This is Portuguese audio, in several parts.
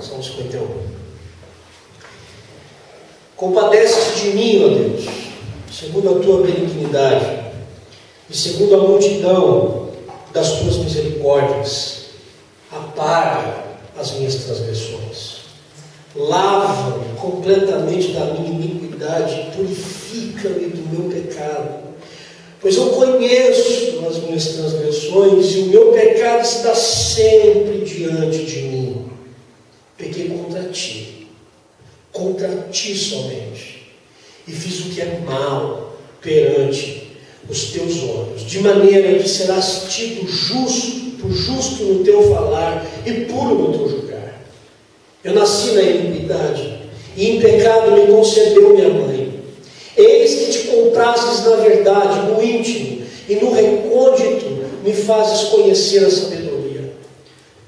Salmo 51. Compadece-te de mim, ó Deus, segundo a tua benignidade e segundo a multidão das tuas misericórdias. Apaga as minhas transgressões. Lava-me completamente da minha iniquidade, purifica-me do meu pecado. Pois eu conheço as minhas transgressões e o meu pecado está sempre diante de mim. Pequei contra ti somente, e fiz o que é mal perante os teus olhos, de maneira que serás tido justo no teu falar e puro no teu julgar. Eu nasci na iniquidade, e em pecado me concebeu minha mãe. Eis que te comprases na verdade, no íntimo, e no recôndito me fazes conhecer a sabedoria.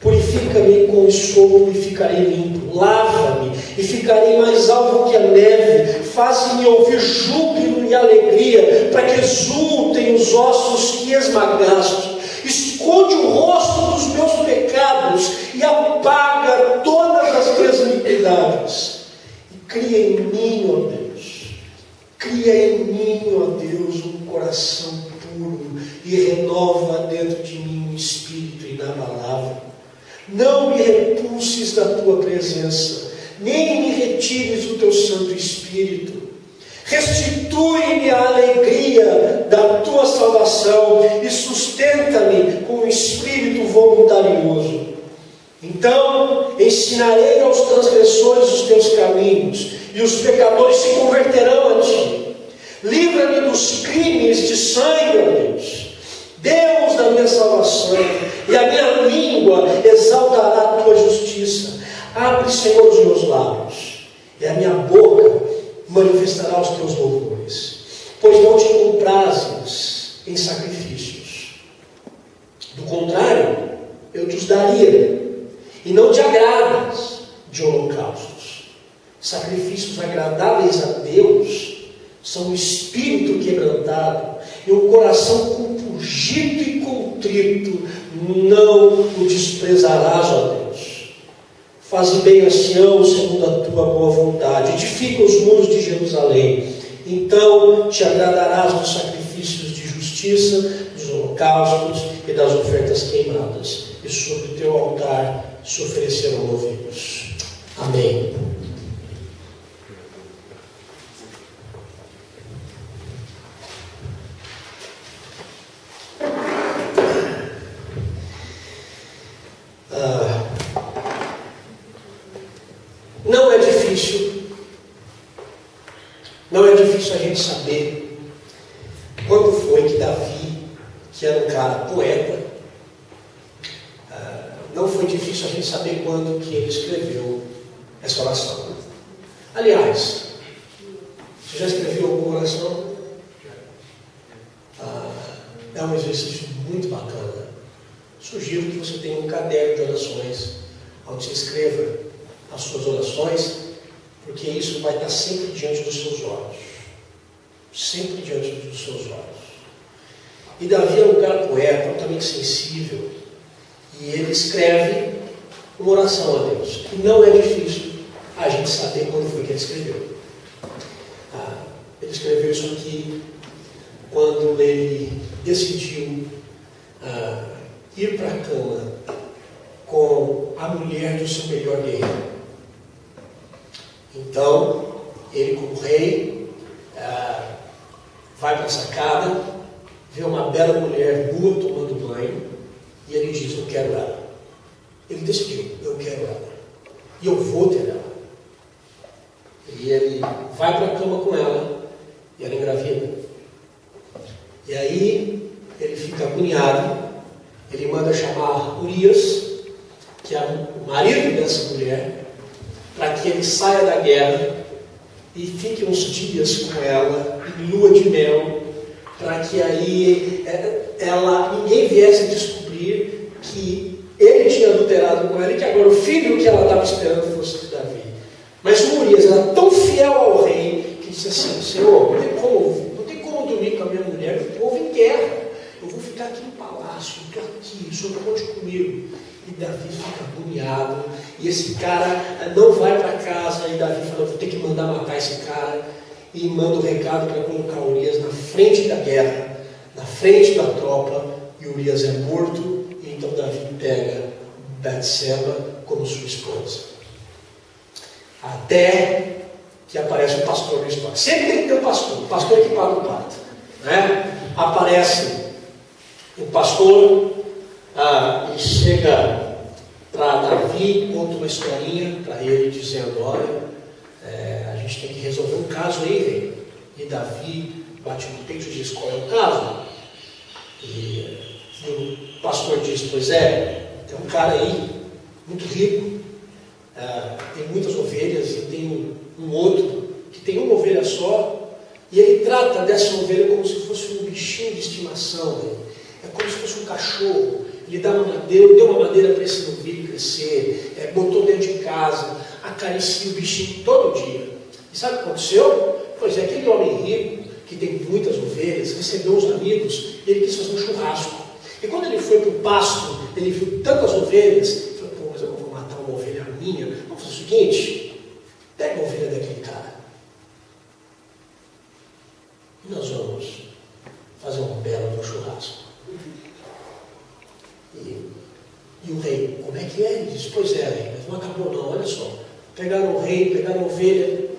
Purifica-me com esopo e ficarei limpo. Lava-me e ficarei mais alvo que a neve. Faze-me ouvir júbilo e alegria, para que exultem os ossos que esmagaste. Esconde o rosto dos meus pecados e apaga todas as minhas iniquidades. E cria em mim, ó Deus, um coração puro e renova dentro de mim um espírito inabalável. Não me repulses da tua presença, nem me retires o teu Santo Espírito. Restitui-me a alegria da tua salvação e sustenta-me com um espírito voluntarioso. Então ensinarei aos transgressores os teus caminhos, e os pecadores se converterão a ti. Livra-me dos crimes de sangue, ó Deus, Deus da minha salvação, e a minha língua exaltará a tua justiça. Abre, Senhor, os meus lábios, e a minha boca manifestará os teus louvores, pois não te comprases em sacrifícios. Do contrário, eu te os daria, e não te agradas de holocaustos. Sacrifícios agradáveis a Deus são um espírito quebrantado e um coração compungido e contrito. Não o desprezarás, ó Deus. Faze bem a Sião segundo a tua boa vontade. Edifica os muros de Jerusalém. Então te agradarás dos sacrifícios de justiça, dos holocaustos e das ofertas queimadas. E sobre o teu altar se oferecerão novilhos. Amém. Não é difícil a gente saber quando foi que Davi, que era um cara poeta, não foi difícil a gente saber quando que ele escreveu essa oração. Aliás, você já escreveu alguma oração? É um exercício muito bacana. Sugiro que você tenha um caderno de orações, onde você escreva as suas orações, porque isso vai estar sempre diante dos seus olhos. Sempre diante dos seus olhos. E Davi é um cara poeta, altamente sensível, e ele escreve uma oração a Deus. E não é difícil a gente saber quando foi que ele escreveu. Ele escreveu isso aqui quando ele decidiu ir para a cama com a mulher do seu melhor guerreiro. Então, ele como rei, vai para a sacada, vê uma bela mulher nua tomando banho, e ele diz: eu quero ela. Ele decidiu: eu quero ela, e eu vou ter ela. E ele vai para a cama com ela, e ela engravida. E aí, ele fica agoniado, ele manda chamar Urias, que é o marido dessa mulher, para que ele saia da guerra e fique uns dias com ela, em lua de mel, para que aí ninguém viesse a descobrir que ele tinha adulterado com ela e que agora o filho que ela estava esperando fosse de Davi. Mas o Urias era tão fiel ao rei que disse assim: Senhor, não tem como dormir com a minha mulher, o povo em guerra, eu vou ficar aqui no palácio, estou aqui, o senhor conte comigo. E Davi fica agoniado, e esse cara não vai para casa, e Davi fala, vou ter que mandar matar esse cara, e manda o recado para colocar Urias na frente da guerra, na frente da tropa, e Urias é morto, e então Davi pega Betseba como sua esposa. Até que aparece um pastor na história. Sempre tem que ter um pastor que paga o pato. Né? Aparece o pastor e chega para Davi, conta uma historinha para ele, dizendo, olha, a gente tem que resolver um caso aí, rei. E Davi bate no peito e diz, qual é o caso? E o pastor diz, pois tem um cara aí, muito rico, tem muitas ovelhas, e tem um outro que tem uma ovelha só, e ele trata dessa ovelha como se fosse um bichinho de estimação, né? É como se fosse um cachorro. Ele deu uma madeira para esse novilho crescer, botou dentro de casa, acaricia o bichinho todo dia. E sabe o que aconteceu? Pois é, aquele homem rico, que tem muitas ovelhas, recebeu os amigos, e ele quis fazer um churrasco. E quando ele foi para o pasto, ele viu tantas ovelhas, ele falou, pô, mas eu vou matar uma ovelha minha. Vamos fazer o seguinte, pega a ovelha daquele cara. E nós vamos fazer um belo churrasco. E o rei, como é que é? Ele disse, pois rei, mas não acabou não, olha só. Pegaram o rei, pegaram a ovelha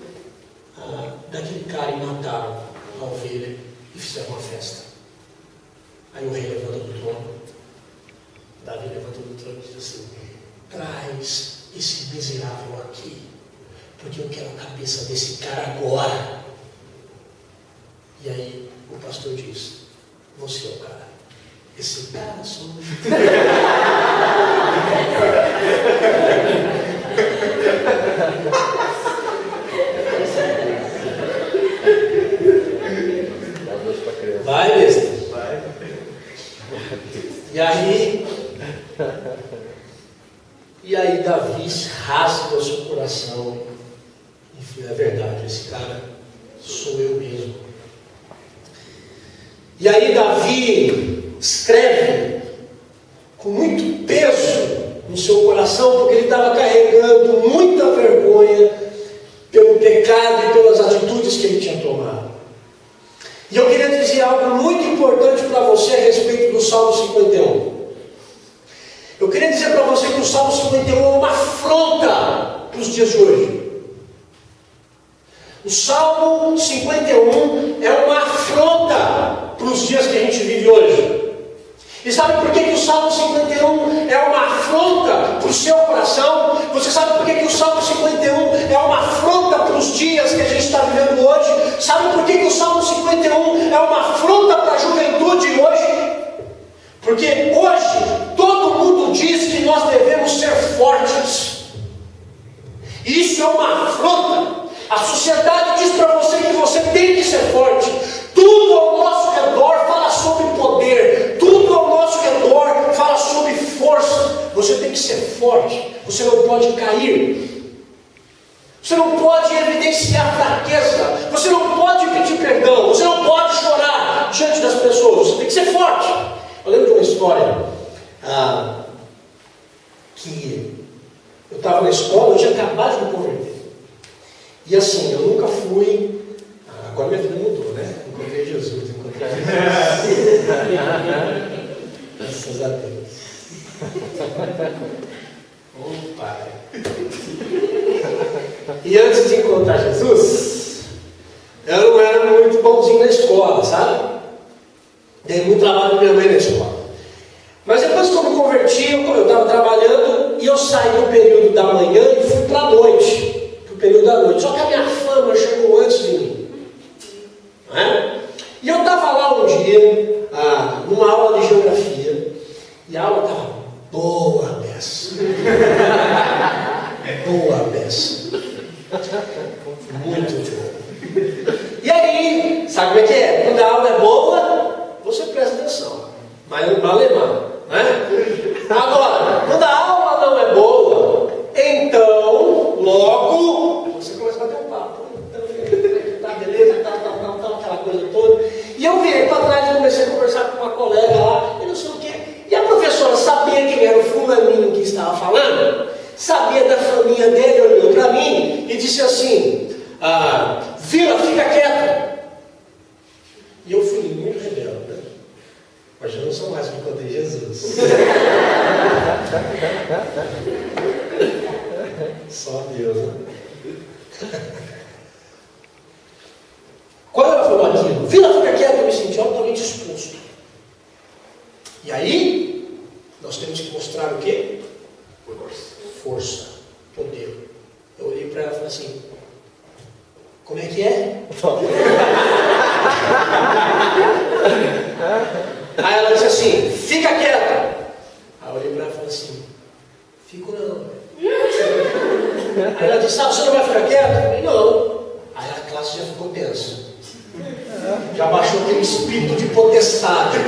daquele cara e mataram a ovelha e fizeram uma festa. Aí o rei levanta do trono, Davi levanta do trono e diz assim, traz esse miserável aqui, porque eu quero a cabeça desse cara agora. E aí o pastor diz, você é o cara. Esse cara sou vai, besta. Vai. E aí Davi rasga o seu coração. Enfim, é verdade, esse cara sou eu mesmo. E aí Davi escreve com muito peso no seu coração, porque ele estava carregando muita vergonha pelo pecado e pelas atitudes que ele tinha tomado. E eu queria dizer algo muito importante para você a respeito do Salmo 51. Eu queria dizer para você que o Salmo 51 é uma afronta para os dias de hoje. O Salmo 51 é uma afronta para os dias que a gente vive hoje. E sabe por que o Salmo 51 é uma afronta para o seu coração? Você sabe por que o Salmo 51 é uma afronta para os dias que a gente está vivendo hoje? Sabe por que o Salmo 51 é uma afronta para a juventude hoje? Porque hoje todo mundo diz que nós devemos ser fortes. Isso é uma afronta. A sociedade diz para você que você tem que ser forte. Tudo ao nosso redor fala sobre poder. Tudo ao nosso redor fala sobre força. Você tem que ser forte. Você não pode cair. Você não pode evidenciar fraqueza. Você não pode pedir perdão. Você não pode chorar diante das pessoas. Você tem que ser forte. Eu lembro de uma história que eu estava na escola, eu tinha acabado de me converter. E assim, eu nunca fui. Agora minha vida mudou, né? Encontrei Jesus. Graças a Deus. Oh, Pai. E antes de encontrar Jesus, eu não era muito bonzinho na escola, sabe? Dei muito trabalho para minha mãe na escola. Mas depois que eu me converti, eu estava trabalhando e eu saí no período da manhã e fui para a noite. Para o período da noite. Só que a minha fama chegou antes de mim. Não é? E eu estava lá um dia, numa aula de geografia, e a aula estava boa beça. Boa beça. Muito boa. E aí, sabe como é que é? Quando a aula é boa, você presta atenção. Mas não alemão, né? Agora, quando a aula não é boa, então, logo, você começa a bater um papo. Então, tá beleza, tal, aquela coisa toda. E eu virei para trás e comecei a conversar com uma colega lá, e não sei o quê. E a professora sabia quem era o fulaninho que estava falando, sabia da família dele, olhou para mim e disse assim: Vila, fica quieta. E eu fui muito rebelde, né? Mas eu não sou mais o que encontrei Jesus. Só Deus, né? Quando ela falou aquilo, Vila, fica quieta, eu me senti altamente exposto. E aí, nós temos que mostrar o quê? Força, poder. Eu olhei para ela e falei assim: como é que é? Aí ela disse assim: fica quieta. Aí eu olhei para ela e falei assim: fico não. Aí ela disse: você não vai ficar quieta? Eu falei: não. Aí a classe já ficou tensa. Já baixou aquele espírito de potestade.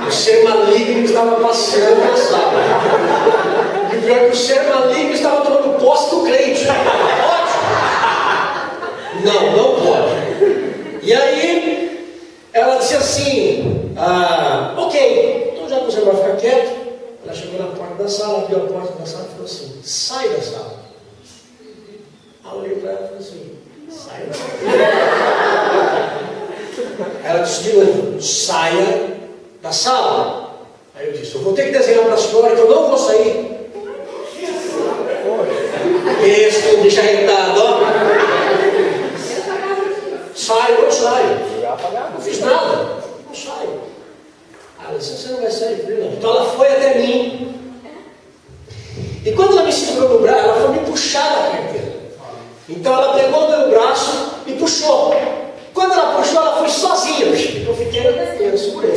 O ser maligno estava passeando na sala. E o pior é que o ser maligno estava tomando posse do crente. Pode? Não, não pode. E aí, ela disse assim: ok, então já que você vai ficar quieto. Ela chegou na porta da sala, abriu a porta da sala e falou assim: sai da sala. Aí eu olhei para ela e falei assim: sai da sala. Ela disse de novo: saia da sala. Aí eu disse: eu vou ter que desenhar para a senhora que eu não vou sair. Esse me deixa arretado, ó. Saio, não saio. Não fiz nada, não saio. Ela disse: você não vai sair? Não. Então ela foi até mim. E quando ela me segurou no braço, ela foi me puxar da carteira. Então ela pegou o meu braço e puxou. Quando ela puxou, ela foi sozinha. Eu fiquei na carteira, segurei.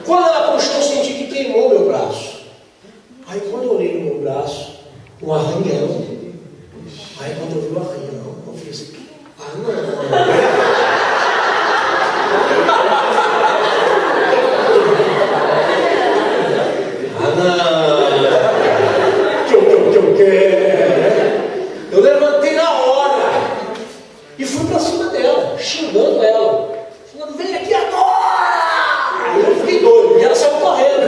Quando ela puxou, eu senti que queimou meu braço. Aí quando eu olhei no meu braço, um arranhão. Aí quando eu vi o arranhão, eu fiz: não. Eu levantei na hora e fui para cima dela, xingando ela. Falando: vem aqui agora! Aí eu fiquei doido e ela saiu correndo.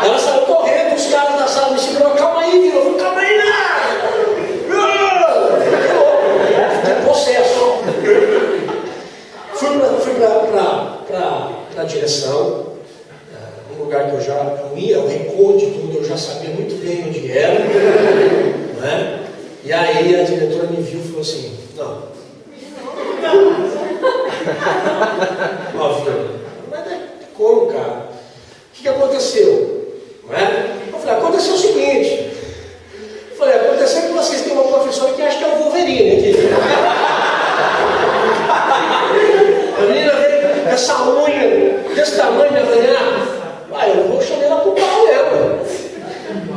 Ela saiu correndo, os caras da sala me seguraram: calma aí, Vila. Eu falei: calma aí, não! Fiquei possesso. Fui para a direção, um lugar que eu já não ia, o recôndito, tudo, eu já sabia muito bem onde era, né? E aí a diretora me viu e falou assim: não. Ó, filho, mas como, cara? O que aconteceu? Não é? Eu falei: aconteceu o seguinte. Eu falei: aconteceu que vocês têm uma professora que acha que é o Wolverine aqui. A menina veio com essa unha desse tamanho, me arranhar. Eu vou chamar ela pro pau mesmo.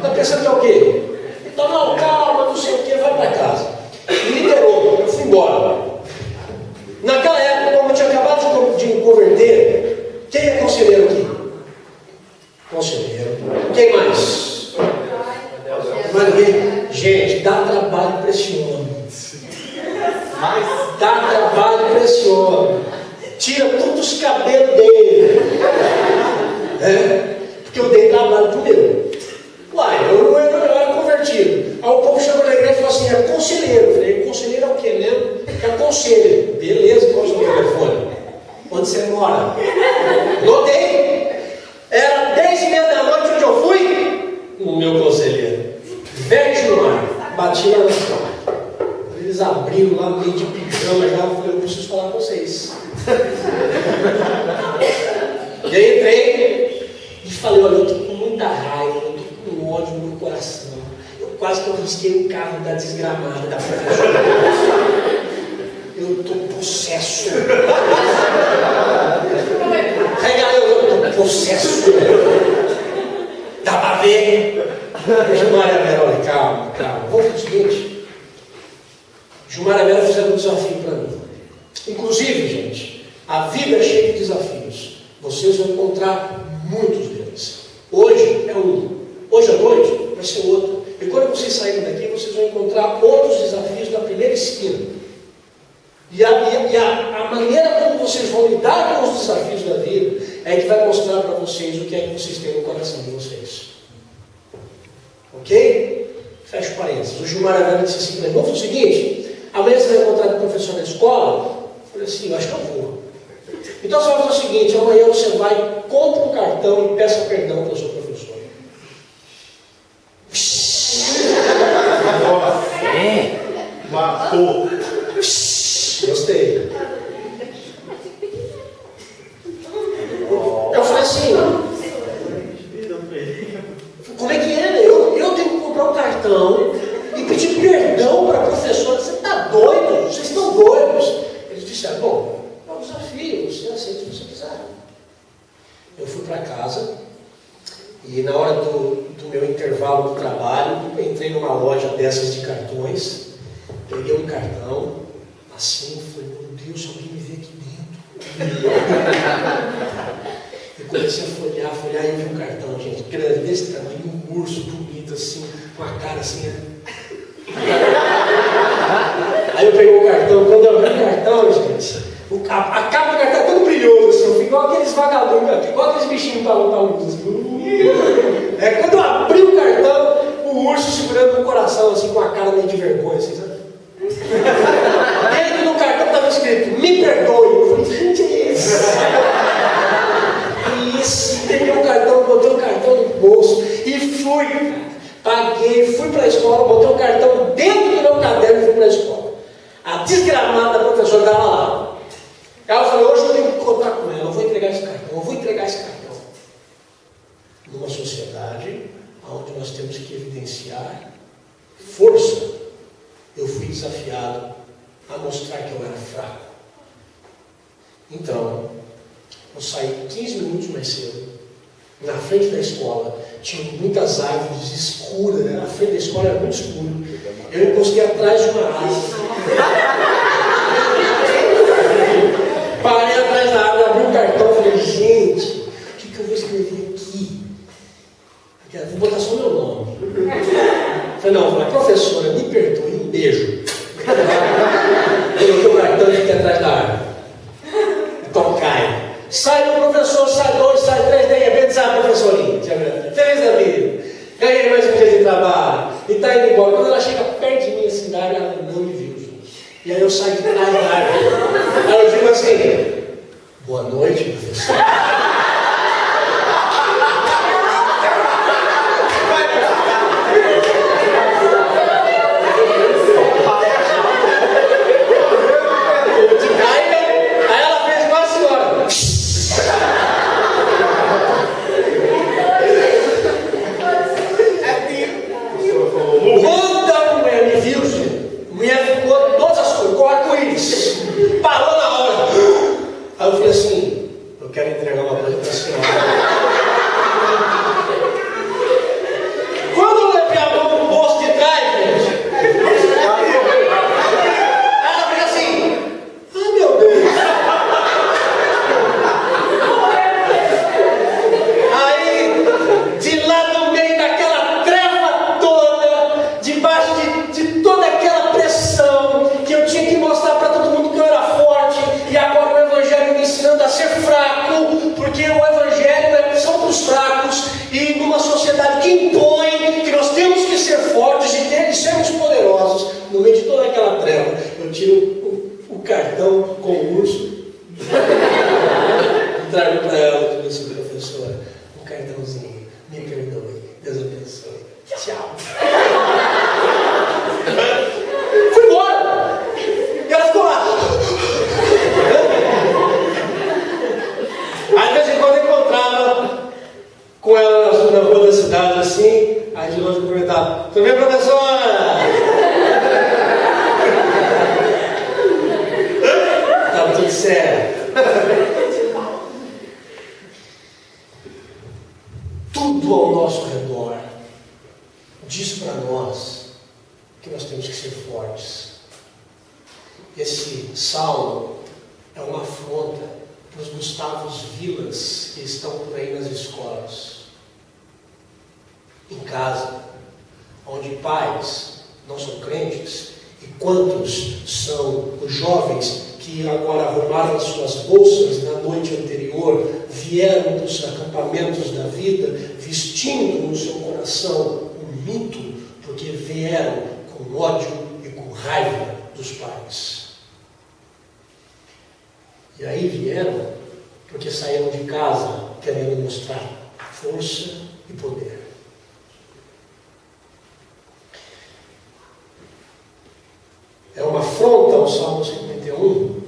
Tá pensando que é o quê? Então, não, calma, não sei o quê, vai para casa. Me liberou, eu fui embora. Naquela época, como eu tinha acabado de me converter, quem é conselheiro aqui? Conselheiro. Quem mais? Gente, dá trabalho para esse homem. Dá trabalho para esse homem. Tira todos os cabelos dele. Porque eu dei trabalho primeiro. Uai, eu era convertido. Aí o povo chegou na igreja e falou assim: é conselheiro. Eu falei: conselheiro é o quê mesmo? É conselho. Beleza, qual é o seu telefone? Onde você mora? Notei. Era 10h30 da noite onde eu fui. O meu conselheiro. Velho no mar. Bati lá na sala. Eles abriram lá meio de pijama já. Eu falei: eu preciso falar com vocês. E aí entrei e falei: olha, eu estou com muita raiva, eu estou com ódio no meu coração. Eu quase que eu risquei o carro da desgramada da professora. Eu estou possesso. Eu estou possesso. Dá para ver? Gilmar e a Vera, olha, calma. Vamos fazer o seguinte: Gilmar e a Vera fizeram um desafio para mim. Inclusive, gente, a vida é cheia de desafios. Vocês vão encontrar muitos deles. Hoje é um. Hoje à noite vai ser outro. E quando vocês saírem daqui, vocês vão encontrar outros desafios na primeira esquina. E a maneira como vocês vão lidar com os desafios da vida é que vai mostrar para vocês o que é que vocês têm no coração de vocês. Ok? Fecha parênteses. O Gilmar Avena disse assim para mim: vamos fazer o seguinte, amanhã você vai encontrar com o professor da escola? Eu falei assim: eu acho que eu vou. Então você vai fazer o seguinte, amanhã você vai, compra um cartão e peça perdão para o seu professor. Matou. Gostei. Eu falei assim, como é que é, né? Eu tenho que comprar um cartão e pedir perdão para a professora. Você está doido? Vocês estão doidos? Eles disseram: bom, é um desafio, você aceita se você quiser. Eu fui para casa e na hora do meu intervalo do trabalho, entrei numa loja dessas de cartões, peguei um cartão, assim, falei: meu Deus, alguém me vê aqui dentro. Eu comecei a folhear, e vi um cartão, gente, grande, desse tamanho, um urso bonito, assim, com a cara assim. Aí eu peguei o cartão, quando eu abri o cartão, gente, a capa do cartão é todo brilhoso, assim, eu fui igual aqueles vagabundos, igual aqueles bichinhos taludos, assim. Quando eu abri o cartão, o urso segurando no coração, assim, com a cara meio de vergonha, assim, sabe? Dentro do cartão estava escrito: me perdoe. Eu falei: gente, é isso. Peguei o cartão, botei o cartão no bolso e fui, paguei, fui para a escola, botei o cartão dentro do meu caderno e fui para a escola. A desgramada da professora estava lá. Ela falou: hoje eu tenho que contar com ela, eu vou entregar esse cartão, Numa sociedade onde nós temos que evidenciar força, eu fui desafiado a mostrar que eu era fraco. Então, eu saí 15 minutos mais cedo. Na frente da escola tinha muitas árvores escuras, né? A frente da escola era muito escura. Eu encostei atrás de uma árvore. Parei atrás da árvore, abri um cartão e falei: gente, o que eu vou escrever aqui? Vou botar só o meu nome. Falei: não, professora, me perdoe, um beijo. Coloquei o cartão e fiquei atrás da árvore. Então cai. Sai um professor, sai dois, sai três, de repente sai a professorinha. Feliz da vida. Ganhei mais um dia de trabalho. E está indo embora. Quando ela chega perto de mim, assim, da árvore, ela não me viu, gente. E aí eu saio de trás da árvore. Aí eu digo assim: boa noite, professor. Aí eu falei assim: eu quero entregar uma coisa para a senhora. Quando eu levei a mão no bolso de trás, gente, ela fez assim: ah, meu Deus. Aí, de lá no meio daquela treva toda, debaixo de toda aquela pressão, que eu tinha que mostrar para todo mundo que eu era forte, e agora o Evangelho me ensinando a ser fraco, porque o Evangelho são para os fracos, e numa sociedade que impõe que nós temos que ser fortes e sermos poderosos, no meio de toda aquela treva, eu tiro o cartão com o urso, trago para ela e digo assim: professora, um cartãozinho, me perdoe, Deus abençoe, tchau. Fui embora, e ela ficou lá. Às vezes em quando eu encontrava com ela na rua da cidade assim, aí de longe eu perguntava: tudo bem, professora? Estava tudo certo. Tudo ao nosso redor diz para nós que nós temos que ser fortes. Esse salmo é uma afronta para os Gustavos Vilas que estão por aí nas escolas, em casa, onde pais não são crentes, e quantos são os jovens que que agora arrumaram as suas bolsas na noite anterior, vieram dos acampamentos da vida, vestindo no seu coração um mito, porque vieram com ódio e com raiva dos pais. E aí vieram porque saíram de casa querendo mostrar força e poder. É uma afronta ao Salmo 51,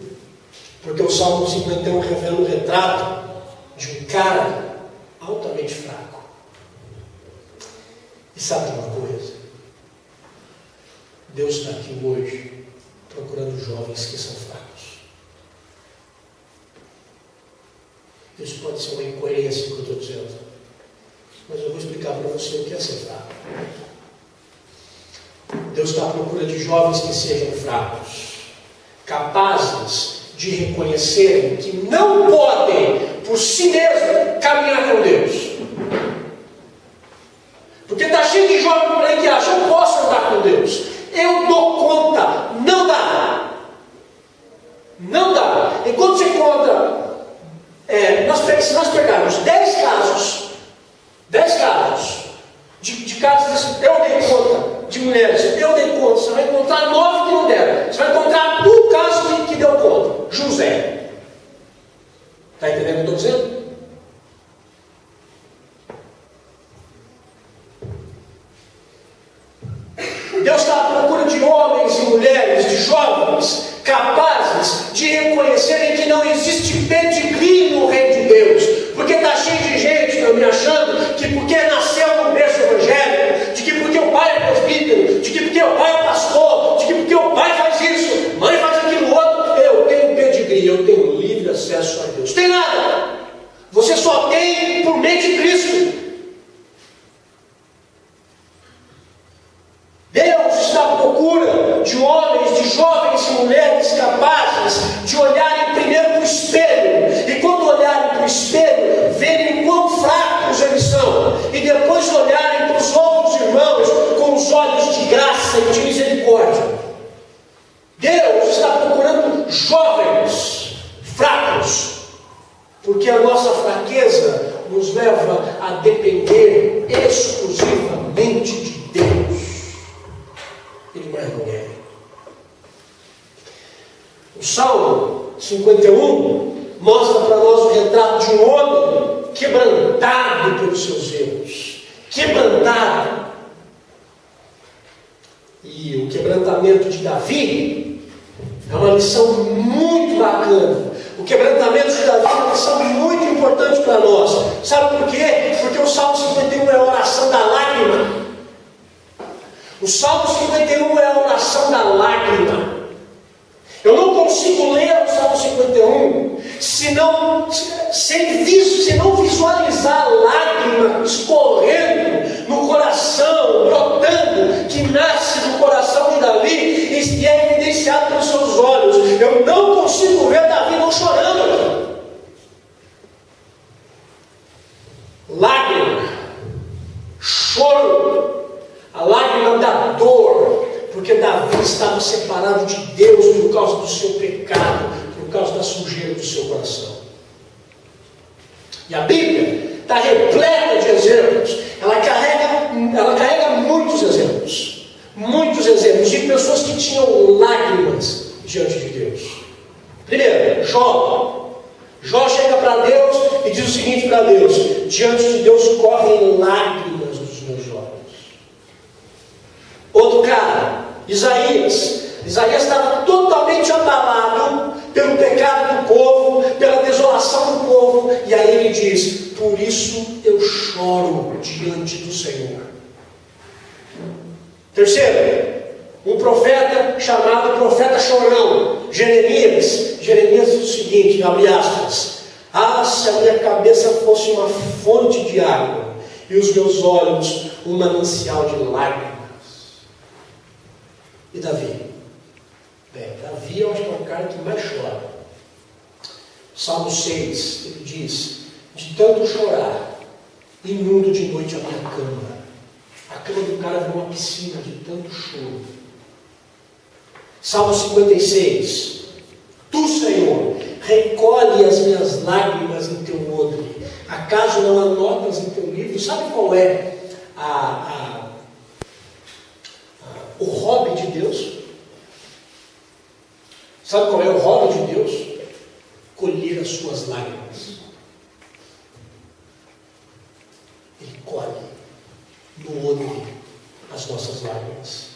porque o Salmo 51 revela um retrato de um cara altamente fraco. E sabe de uma coisa? Deus está aqui hoje procurando jovens que são fracos. Isso pode ser uma incoerência que eu estou dizendo, mas eu vou explicar para você o que é ser fraco. Deus está à procura de jovens que sejam fracos, capazes de reconhecerem que não podem, por si mesmos, caminhar com Deus. Porque está cheio de jovens por aí que acham: eu posso andar com Deus, eu dou conta. Não dá. Não dá. E quando você encontra, se nós pegarmos 10 casos de casos, eu dei conta, de mulheres, eu dei conta, você vai encontrar 9 que não deram. Você vai encontrar um caso que deu conta: José. Está entendendo o que eu estou dizendo? Deus está à procura de homens e mulheres, de jovens, capazes de reconhecerem que não existe pedigree no reino de Deus. Porque está cheio de gente também achando que porque nasceu no berço evangélico, de que porque o pai é presbítero, de que porque o pai é pastor, de que porque o pai faz isso, mãe faz aquilo outro, eu tenho pedigree, eu tenho livre acesso a Deus. Tem nada. Você só tem por meio de Cristo. Deus está à procura de homens, de jovens e mulheres capazes de olharem primeiro para o espelho, e quando olharem para o espelho, verem quão fracos eles são, e depois olharem para os outros irmãos com os olhos de graça e de misericórdia. Deus está procurando jovens fracos, porque a nossa fraqueza nos leva a depender exclusivamente de Deus. Ele mais ninguém. O Salmo 51 mostra para nós o retrato de um homem quebrantado pelos seus erros. Quebrantado. E o quebrantamento de Davi é uma lição muito bacana. O quebrantamento de Davi é uma lição muito importante para nós. Sabe por quê? Porque o Salmo 51 é a oração da lágrima. O Salmo 51 é a oração da lágrima. Eu não consigo ler o Salmo 51 se não visualizar a lágrima escorrendo no coração, brotando, que nasce do coração de Davi e é evidenciado pelos seus olhos. Eu não consigo ver Davi não chorando. Lágrima, choro, a lágrima da dor, porque Davi estava separado de Deus por causa do seu pecado, por causa da sujeira do seu coração. E a Bíblia está repleta de exemplos. Ela carrega muitos exemplos de pessoas que tinham lágrimas diante de Deus. Primeiro, Jó chega para Deus e diz o seguinte para Deus: diante de Deus correm lágrimas dos meus olhos. Outro cara, Isaías estava totalmente abalado pelo pecado do povo, pela desolação do povo, e aí ele diz: por isso eu choro diante do Senhor. Terceiro, um profeta chamado profeta chorão, Jeremias diz o seguinte, abre aspas: ah, se a minha cabeça fosse uma fonte de água e os meus olhos um manancial de lágrimas. E Davi? Davi eu acho que é o cara que mais chora. Salmo 6, ele diz: de tanto chorar, inundo de noite a minha cama. A cama do cara virou uma piscina de tanto choro. Salmo 56: tu, colhe as minhas lágrimas em teu odre. Acaso não anotas em teu livro? Sabe qual é o hobby de Deus? Sabe qual é o hobby de Deus? Colher as suas lágrimas. Ele colhe no odre as nossas lágrimas.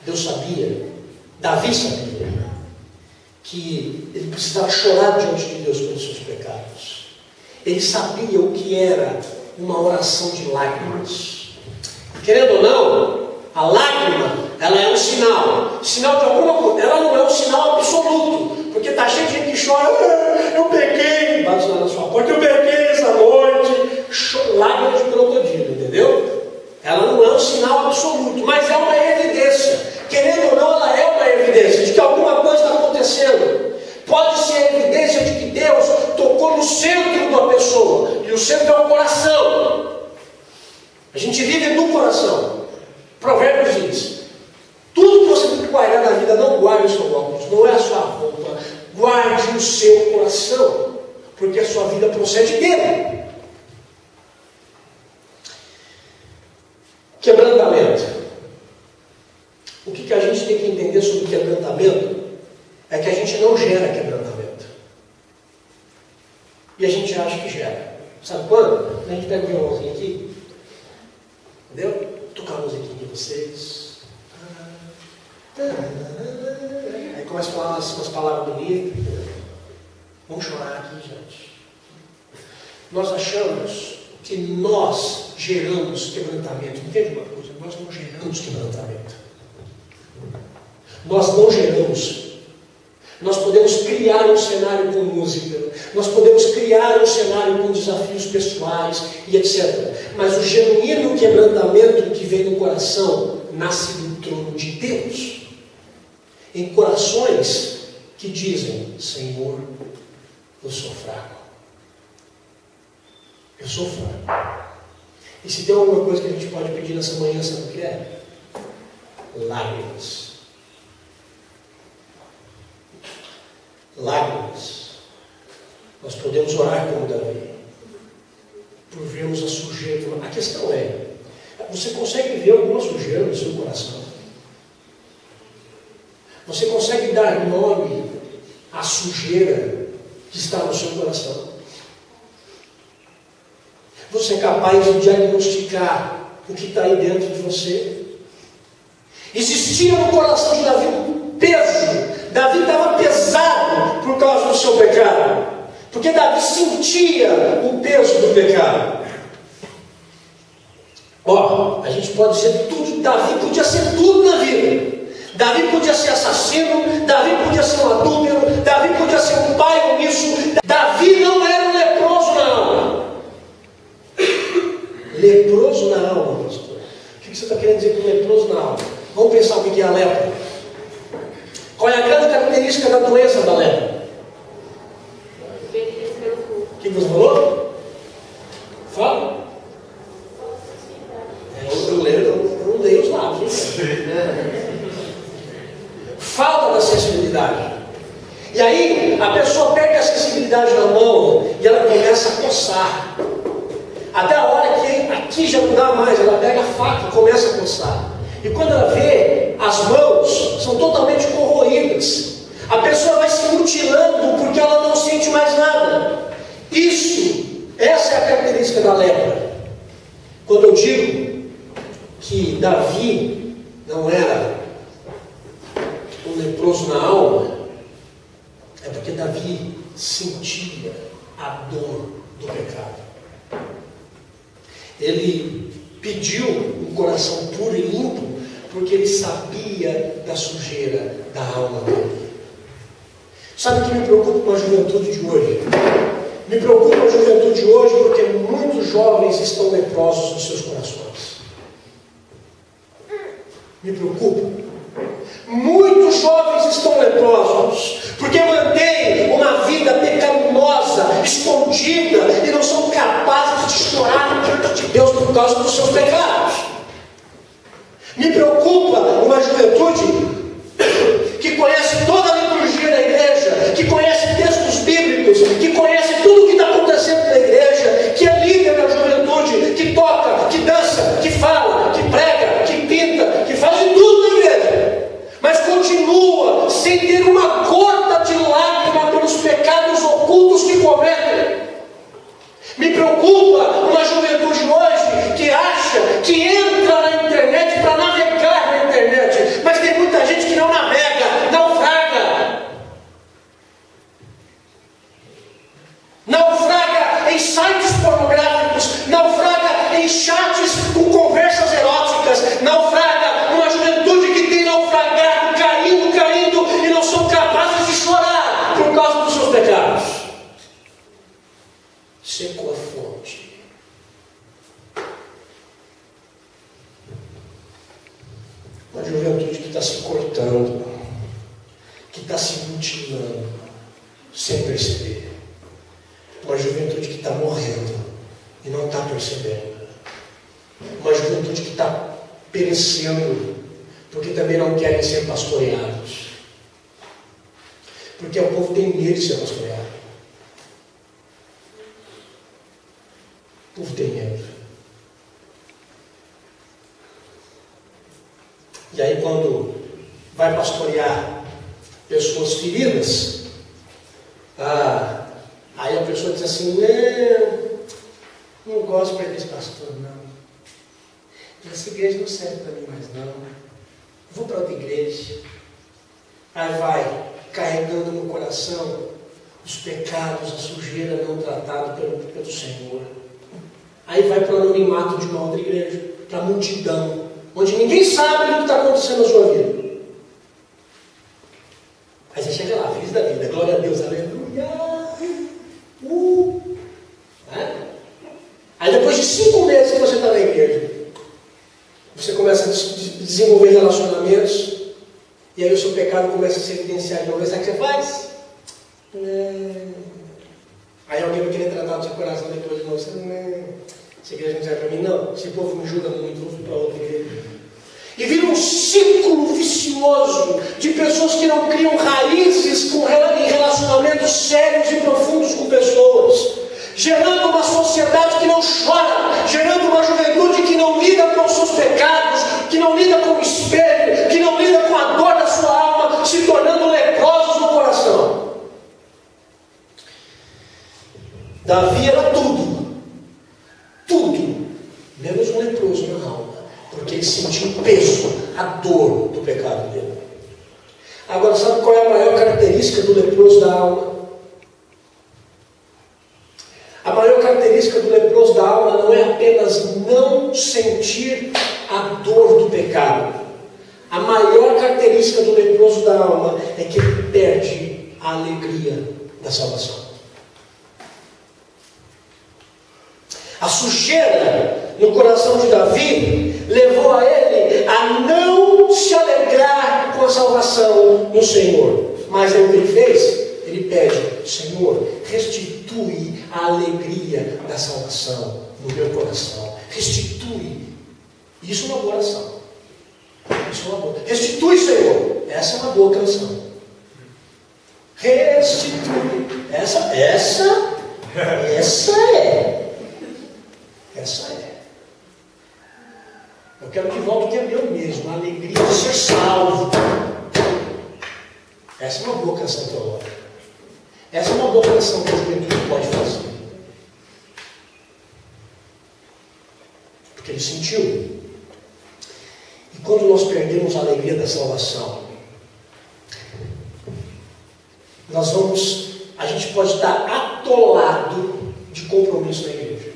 Deus sabia, Davi sabia, que ele precisava chorar diante de Deus pelos seus pecados. Ele sabia o que era uma oração de lágrimas. Querendo ou não, a lágrima, ela é um sinal de alguma coisa. Ela não é um sinal absoluto, porque está cheio de gente que chora. Eu pequei, bate lá na sua porta, eu pequei essa noite. Lágrimas de crocodilo, entendeu? Ela não é um sinal absoluto, mas é uma evidência. Querendo ou não, ela é uma evidência de que alguma coisa está acontecendo. Pode ser a evidência de que Deus tocou no centro da pessoa, e o centro é o coração. A gente vive no coração. Provérbios diz: tudo que você tem que guardar na vida, não guarde o seu óculos, não é a sua roupa, guarde o seu coração, porque a sua vida procede dele. Quebrantamento. O que a gente tem que entender sobre quebrantamento é que a gente não gera quebrantamento. E a gente acha que gera. Sabe quando? A gente pega o violãozinho aqui, entendeu? Vou tocar a musiquinha de vocês. Aí começa a falar umas palavras bonitas. Vamos chorar aqui, gente. Nós achamos que nós geramos quebrantamento. Entende uma coisa? Nós não geramos quebrantamento. Nós não geramos. Nós podemos criar um cenário com música, nós podemos criar um cenário com desafios pessoais e etc. Mas o genuíno quebrantamento que vem no coração nasce do trono de Deus. Em corações que dizem: Senhor, eu sou fraco. Eu sou fraco. E se tem alguma coisa que a gente pode pedir nessa manhã, sabe o que é? Lágrimas. Lágrimas. Nós podemos orar como Davi, por vermos a sujeira. A questão é: você consegue ver alguma sujeira no seu coração? Você consegue dar nome à sujeira que está no seu coração? Você é capaz de diagnosticar o que está aí dentro de você? Existia no coração de Davi um peso. Davi estava pesado por causa do seu pecado, porque Davi sentia o peso do pecado. Ó, a gente pode dizer tudo. Davi podia ser tudo na vida. Davi podia ser assassino, Davi podia ser um adúltero, Davi podia ser um pai omisso. Davi não era um leproso na alma. Leproso na alma, pastor. O que você está querendo dizer com leproso na alma? Vamos pensar o que é a lepra. Qual é a grande característica da doença da lepra? O que você falou? Fala. Eu não leio os lábios. Falta da sensibilidade. E aí a pessoa perde a sensibilidade na mão e ela começa a coçar. Até a hora que aqui já não dá mais, ela pega a faca e começa a coçar. E quando ela vê, as mãos são totalmente corroídas. A pessoa vai se mutilando porque ela não sente mais nada. Essa é a característica da lepra. Quando eu digo que Davi não era um leproso na alma, é porque Davi sentia a dor do pecado. Ele pediu um coração puro e limpo, porque ele sabia da sujeira da alma dele. Sabe o que me preocupa com a juventude de hoje? Me preocupa a juventude de hoje porque muitos jovens estão leprosos nos seus corações. Me preocupa. Muitos jovens estão leprosos porque mantêm uma vida pecaminosa, escondida, e não são capazes de chorar diante de Deus por causa dos seus pecados. Me preocupa uma juventude que conhece toda a liturgia da igreja, que conhece Uma juventude que está se cortando, que está se mutilando, sem perceber. Uma juventude que está morrendo e não está percebendo. Uma juventude que está perecendo, porque também não querem ser pastoreados. Porque o povo tem medo de ser pastoreado. O povo tem medo. E aí quando vai pastorear pessoas feridas, aí a pessoa diz assim, não gosto mais desse pastor, não. Essa igreja não serve para mim mais, não. Vou para outra igreja. Aí vai carregando no coração os pecados, a sujeira não tratada pelo Senhor. Aí vai para o anonimato de uma outra igreja, para a multidão, onde ninguém sabe o que está acontecendo na sua vida. Aí você chega lá, feliz da vida, glória a Deus, aleluia. Aí depois de 5 meses que você está na igreja, você começa a desenvolver relacionamentos, e aí o seu pecado começa a se evidenciar de uma vez. Sabe o que você faz? Aí alguém vai querer tratar do seu coração depois de novo. Você essa igreja não serve para mim, não. Esse povo me julga muito, vou para outra igreja. E vira um ciclo vicioso de pessoas que não criam raízes em relacionamentos sérios e profundos com pessoas, gerando uma sociedade que não chora, gerando uma juventude que não lida com os seus pecados, que não lida com o espelho, que não lida com a dor da sua alma, se tornando leprosos no coração. Davi era tudo, menos um leproso na alma, porque ele sentiu o peso, a dor do pecado dele. Agora, sabe qual é a maior característica do leproso da alma? A maior característica do leproso da alma não é apenas não sentir a dor do pecado. A maior característica do leproso da alma é que ele perde a alegria da salvação. A sujeira no coração de Davi levou a ele a não se alegrar com a salvação no Senhor. Mas aí o que ele fez? Ele pede, Senhor, restitui a alegria da salvação no meu coração. Restitui. Isso é uma boa oração. Isso é uma boa. Restitui, Senhor. Essa é uma boa canção. Restitui. Essa é. Essa é. Eu quero que volte o que é meu mesmo. A alegria de ser salvo. Essa é uma boa canção teológica. Essa é uma boa canção que a juventude pode fazer. Porque ele sentiu. E quando nós perdemos a alegria da salvação, a gente pode estar atolado de compromisso na igreja.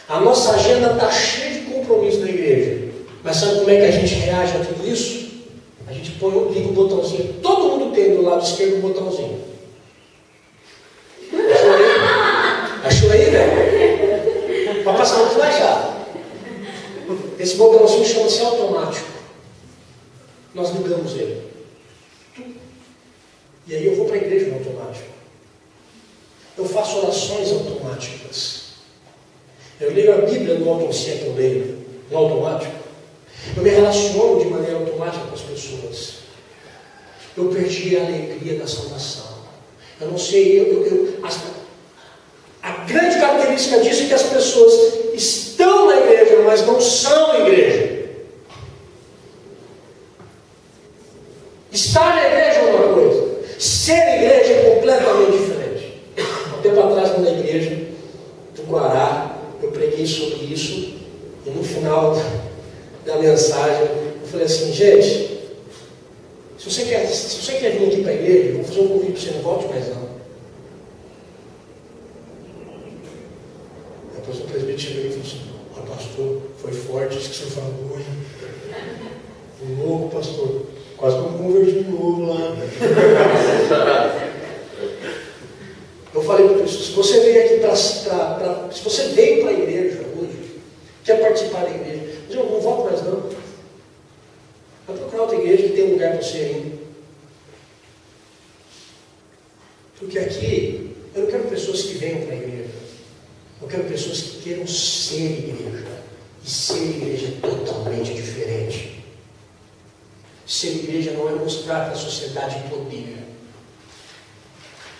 A nossa agenda está cheia de compromisso na igreja. Mas sabe como é que a gente reage a tudo isso? A gente liga o botãozinho. Todo mundo tem do lado esquerdo o botãozinho. Achou aí, velho? Para passar muito mais chato. Esse botãozinho chama-se automático. Nós ligamos ele. E aí eu vou para a igreja no automático. Eu faço orações automáticas. Eu leio a Bíblia no automático, eu leio no automático. Eu me relaciono de maneira automática com as pessoas. Eu perdi a alegria da salvação. Eu não sei, a grande característica disso é que as pessoas estão na igreja, mas não são igreja. Estar na igreja é uma coisa, ser igreja é completamente diferente. Há um tempo atrás, na igreja do Guará, eu preguei sobre isso, e no final da mensagem eu falei assim, gente, se você quer vir aqui para a igreja, eu vou fazer um convite para você, não volte mais não. Depois o presbítero chegou e falou assim, pastor, foi forte isso que você falou hoje. Louco, pastor, quase que eu me converti de novo lá. Eu falei para a pessoa, se você veio aqui se você veio para a igreja hoje, quer participar da igreja, eu não volto mais não. procurar outra igreja que tem um lugar para você ainda. Porque aqui, eu não quero pessoas que venham para a igreja. Eu quero pessoas que queiram ser igreja. E ser igreja é totalmente diferente. Ser igreja não é mostrar para a sociedade poder.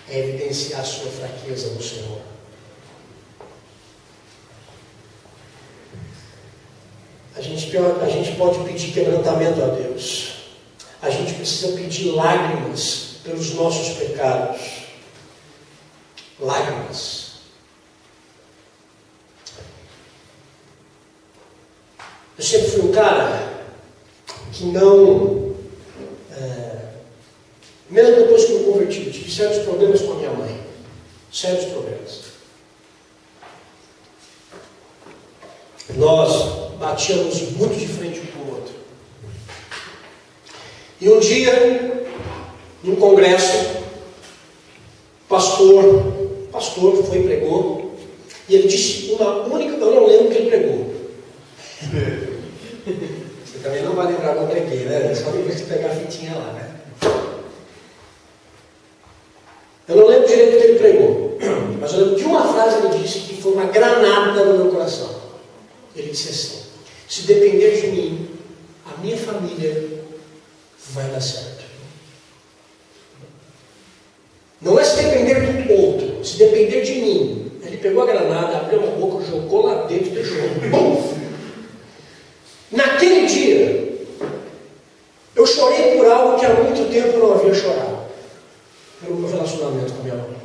É evidenciar a sua fraqueza no Senhor. A gente pode pedir quebrantamento a Deus. A gente precisa pedir lágrimas pelos nossos pecados. Lágrimas. Eu sempre fui um cara que não... mesmo depois que eu me converti, eu tive sérios problemas com a minha mãe. Sérios problemas. Nós batíamos muito de frente um com o outro. E um dia, num congresso, o pastor foi e pregou, e ele disse uma única, eu não lembro o que ele pregou. Você também não vai lembrar que eu preguei, né? Só depois que pegar a fitinha lá, né? Eu não lembro direito o que ele pregou, mas eu lembro de uma frase que ele disse que foi uma granada no meu coração. Ele disse assim: se depender de mim, a minha família vai dar certo. Não é se depender do outro, se depender de mim. Ele pegou a granada, abriu a boca, jogou lá dentro e deixou. Bum! Naquele dia, eu chorei por algo que há muito tempo eu não havia chorado. Pelo meu relacionamento com a minha mãe.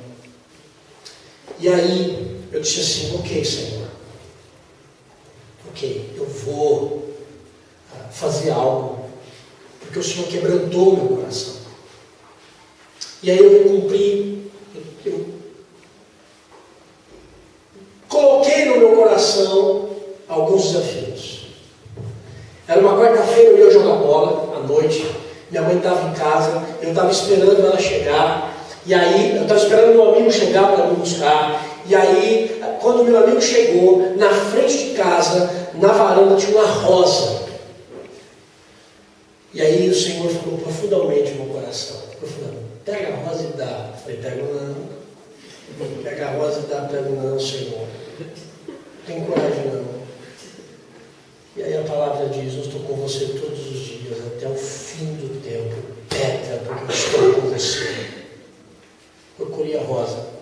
E aí, eu disse assim: ok, Senhor. Ok, eu vou fazer algo, porque o Senhor quebrantou o meu coração. E aí eu vou cumprir. Eu coloquei no meu coração alguns desafios. Era uma quarta-feira, eu ia jogar bola à noite. Minha mãe estava em casa, eu estava esperando ela chegar. E aí, eu estava esperando meu amigo chegar para me buscar. E aí, quando meu amigo chegou, na frente de casa, na varanda, tinha uma rosa. E aí o Senhor falou profundamente no meu coração. Profundamente: pega a rosa e dá. Eu falei: pego não. Pega a rosa e dá. Pego não, Senhor. Não tem coragem não. E aí a palavra diz: eu estou com você todos os dias, até o fim do tempo. Pega, porque eu estou com você. Procurei a rosa.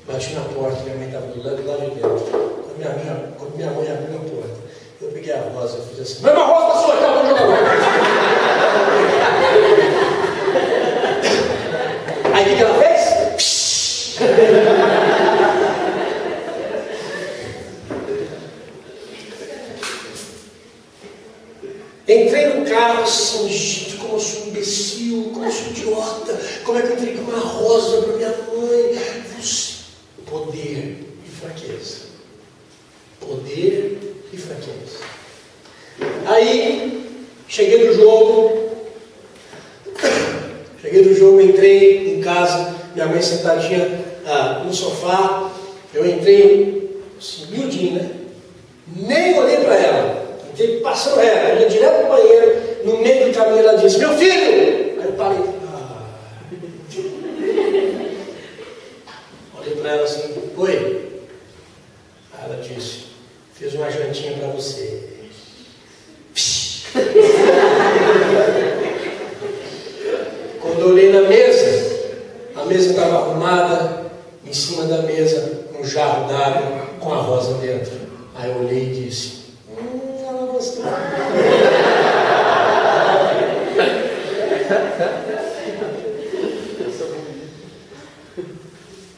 Bati na porta, minha mãe estava do lado de dentro. Quando minha mãe abriu a porta, eu peguei a rosa e fiz assim: vai uma rosa para sua casa, vamos jogar bola. Aí o que ela fez? Entrei no carro assim: gente, como eu sou um imbecil, como eu sou idiota, como é que eu entreguei uma rosa para minha mãe? Poder e fraqueza. Poder e fraqueza. Aí, cheguei do jogo, entrei em casa, minha mãe sentadinha no sofá, eu entrei, assim, miudinho, né? Nem olhei para ela. Passando ela, eu ia direto para o banheiro, no meio do caminho ela disse: meu filho! Aí eu parei. Olhei para ela assim: oi. Aí ela disse: fiz uma jantinha para você. Quando eu olhei na mesa, a mesa estava arrumada, em cima da mesa um jarro d'água com a rosa dentro. Aí eu olhei e disse: ela gostou.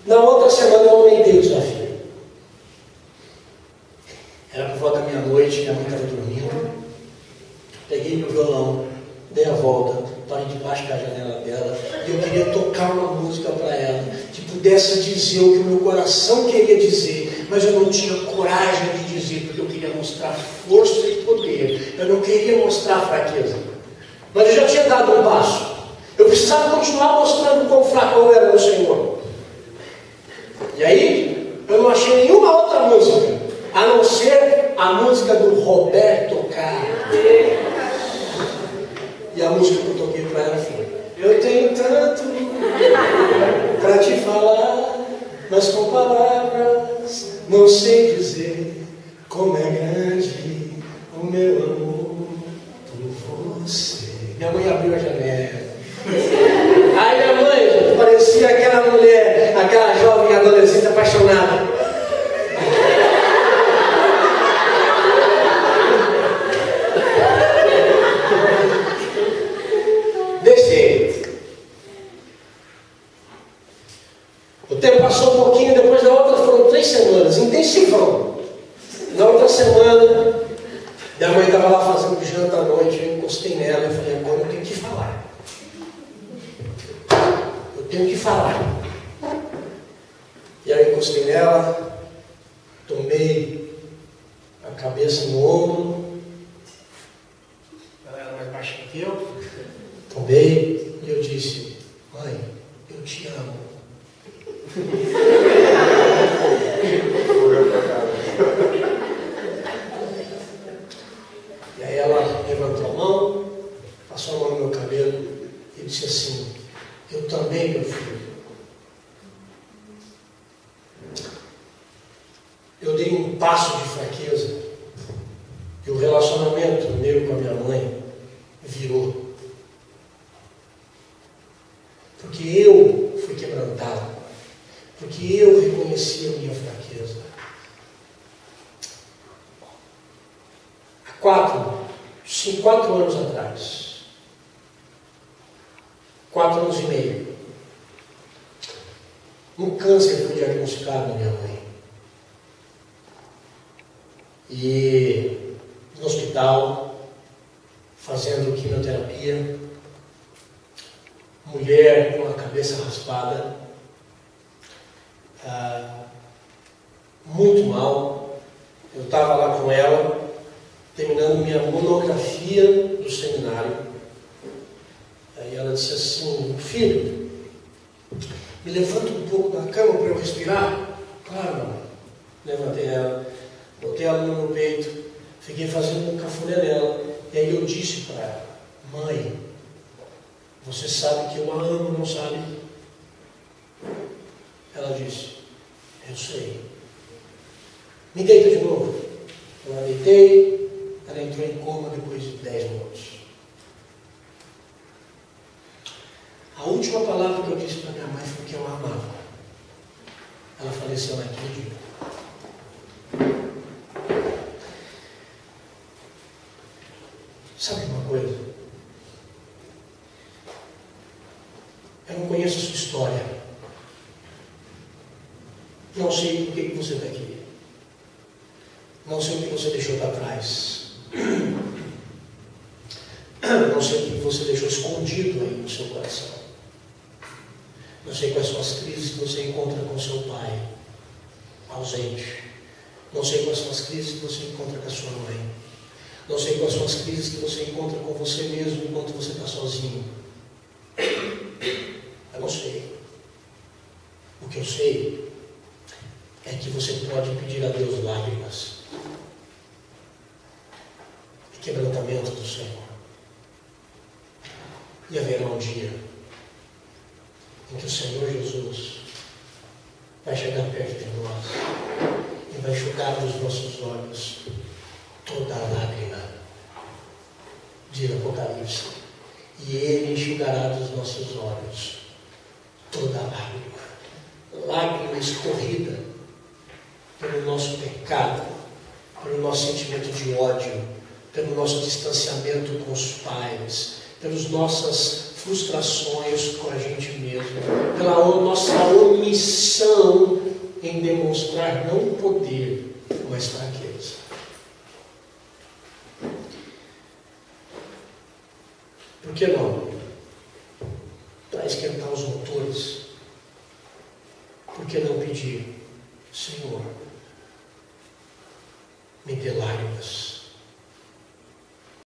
Na outra semana eu aumentei o desafio. Era por volta da meia-noite, minha mãe estava dormindo. Peguei meu violão, dei a volta, parei debaixo da janela dela e eu queria tocar uma música para ela que pudesse dizer o que o meu coração queria dizer, mas eu não tinha coragem de dizer, porque eu queria mostrar força e poder. Eu não queria mostrar fraqueza, mas eu já tinha dado um passo. Eu precisava continuar mostrando quão fraco eu era no Senhor. E aí, eu não achei nenhuma outra música, a não ser a música do Roberto Carlos. E a música que eu toquei para ela foi: eu tenho tanto para te falar, mas com palavras não sei dizer como é grande o meu amor por você. Minha mãe abriu a janela. Aí minha mãe parecia aquela mulher, aquela jovem adolescente apaixonada. Desse jeito. O tempo passou um pouquinho, depois da outra foram 3 semanas, intensivão. Na outra semana, minha mãe estava lá fazendo janta à noite, eu encostei nela e falei: agora eu tenho que falar. Eu tenho que falar. E aí eu encostei nela, tomei a cabeça no ombro. Ela era mais baixa que eu. Tomei e eu disse: mãe, eu te amo. E aí ela levantou a mão, passou a mão no meu cabelo e disse assim: eu também, meu filho. Eu dei um passo de fraqueza e o relacionamento meu com a minha mãe virou. Porque eu fui quebrantado, porque eu reconheci a minha fraqueza. Há 4 anos atrás, 4 anos e meio, um câncer foi diagnosticado na minha mãe. E no hospital, fazendo quimioterapia, mulher com a cabeça raspada, muito mal. Eu estava lá com ela, terminando minha monografia do seminário. Aí ela disse assim: filho, me levanta um pouco da cama para eu respirar? Claro, mamãe. Levantei ela, botei ela no meu peito, fiquei fazendo um cafuné nela. E aí eu disse para ela: mãe, você sabe que eu a amo, não sabe? Ela disse: eu sei. Me deita de novo. Eu a deitei, ela entrou em coma depois de 10 minutos. A última palavra que eu disse para minha mãe foi que eu a amava. Ela faleceu naquele dia. Sabe uma coisa? Eu não conheço a sua história. Não sei por que você está aqui. Não sei o que você deixou para trás. Não sei o que você deixou escondido aí no seu coração. Não sei quais são as crises que você encontra com seu pai ausente. Não sei quais são as crises que você encontra com a sua mãe. Não sei quais são as crises que você encontra com você mesmo enquanto você está sozinho. Eu não sei. O que eu sei é que você pode pedir a Deus lágrimas e quebrantamento do Senhor. E haverá um dia em que o Senhor Jesus vai chegar perto de nós e vai enxugar dos nossos olhos toda a lágrima, diz Apocalipse, e Ele enxugará dos nossos olhos toda a lágrima escorrida pelo nosso pecado, pelo nosso sentimento de ódio, pelo nosso distanciamento com os pais, pelas nossas frustrações com a gente mesmo, pela nossa omissão em demonstrar não poder, mas fraqueza. Por que não? Para esquentar os motores, por que não pedir: Senhor, me dê lágrimas,